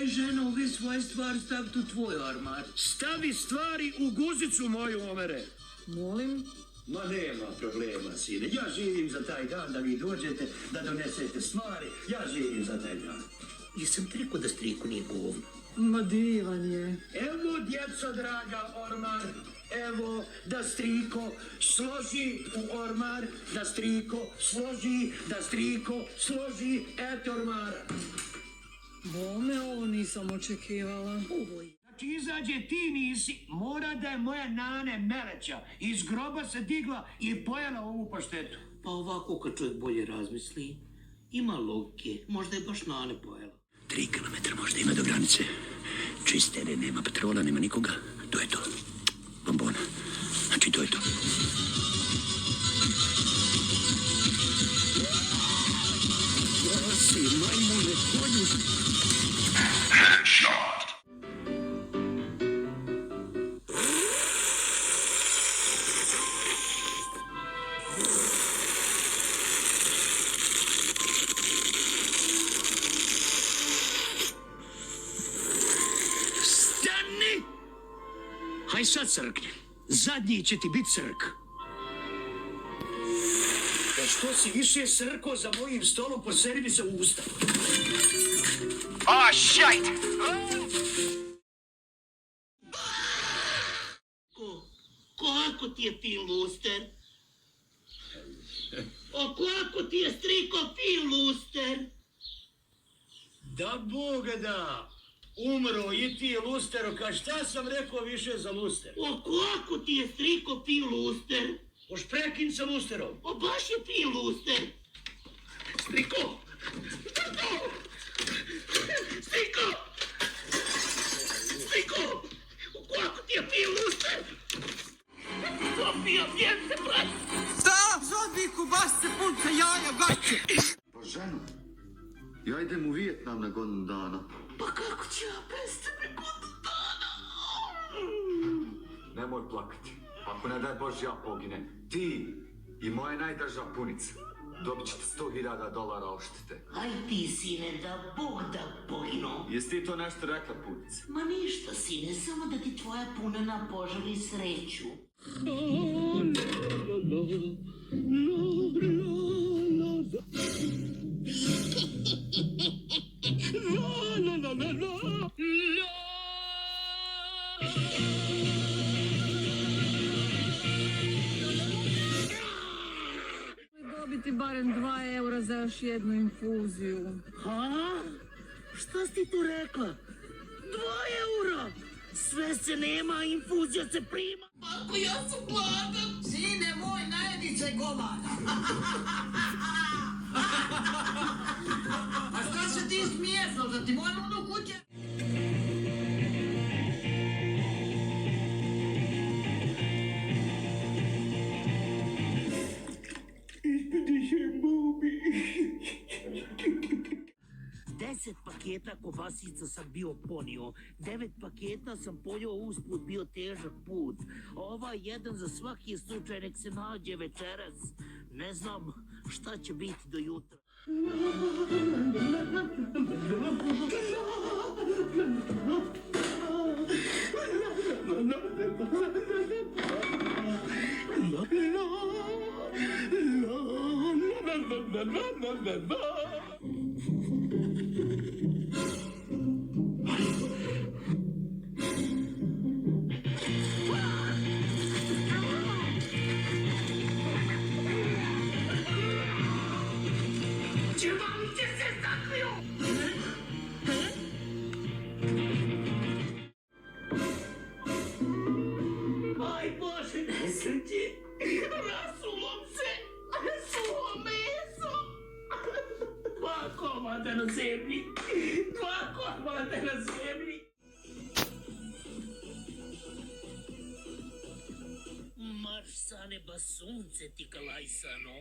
Daj ženo, ovi svoje stvari staviti u tvoj ormar. Stavi stvari u guzicu moju, Omere. Molim? Ma nema problema, sine. Ja živim za taj dan da vi dođete, da donesete stvari. Ja živim za taj dan. Jesam ti rekao da striku nije govno? Ma divan je. Evo, djeco draga, ormar. Evo, da striko složi u ormar, da striko složi, da striko složi, eto ormara. Bome, ovo nisam očekivala. Znači, izađe ti nisi, mora da je moja nane Meleća iz groba se digla i pojela ovu paštetu. Pa ovako kad čovjek bolje razmisli, ima logike, možda je baš nane pojela. 3 kilometra možda ima do granice. Čiste, nema patrola, nema nikoga. To je to. Bombona. Znači, to je to. Jasi, majmune, konju. Headshot. Stani! Haj sad crkni. Zadnji će ti bit crk. E što si više srko za mojim stolom, poseri mi se u usta. Oh, shit! Kako ti je fin luster? O, kako ti je striko fin luster? Da Boga da! Umro i ti lustero, ka šta sam rekao više za luster? O, kako ti je striko fin luster? Moš prekin sa lusterom. O, baš je fin luster. Striko! Striko! Striko! Striko! O, kako ti je fin luster? Sofija, djece, brać! Da, žodviku, baš se punca jaja, gaće. Pa ženo, ja idem u Vijetnam na godinu dana. Pa kako ću ja bez tebe godinu dana? Nemoj plakati. Ako ne daj Bože ja poginem, ti i moja najdraža punica dobit ćete $100,000 odštete. Aj ti, sine, da Bog da poginu. Jesi ti to nešto rekla, punice? Ma ništa, sine, samo da ti tvoja punena poželi sreću. Dobiti barem 2 eura za još jednu infuziju. Ha? Šta si ti tu rekla? 2 eura? Sve se nema, infuzija se prima. Ako ja sam gladan. Sine moj, najedi se govana. A šta se ti smiješ, da ti mojno do kuće? Ispitiše bubi. 10 paketa kobasica sam bio ponio, 9 paketa sam pojeo usput, bio težak put. Ovaj jedan za svaki slučaj nek se nađe večeras. Ne znam šta će biti do jutra. Aj Bože, nesreće, rasulom se, suho meso. 2 komada na zemlji, 2 komada na zemlji. Marš sa neba sunce ti kalajsano.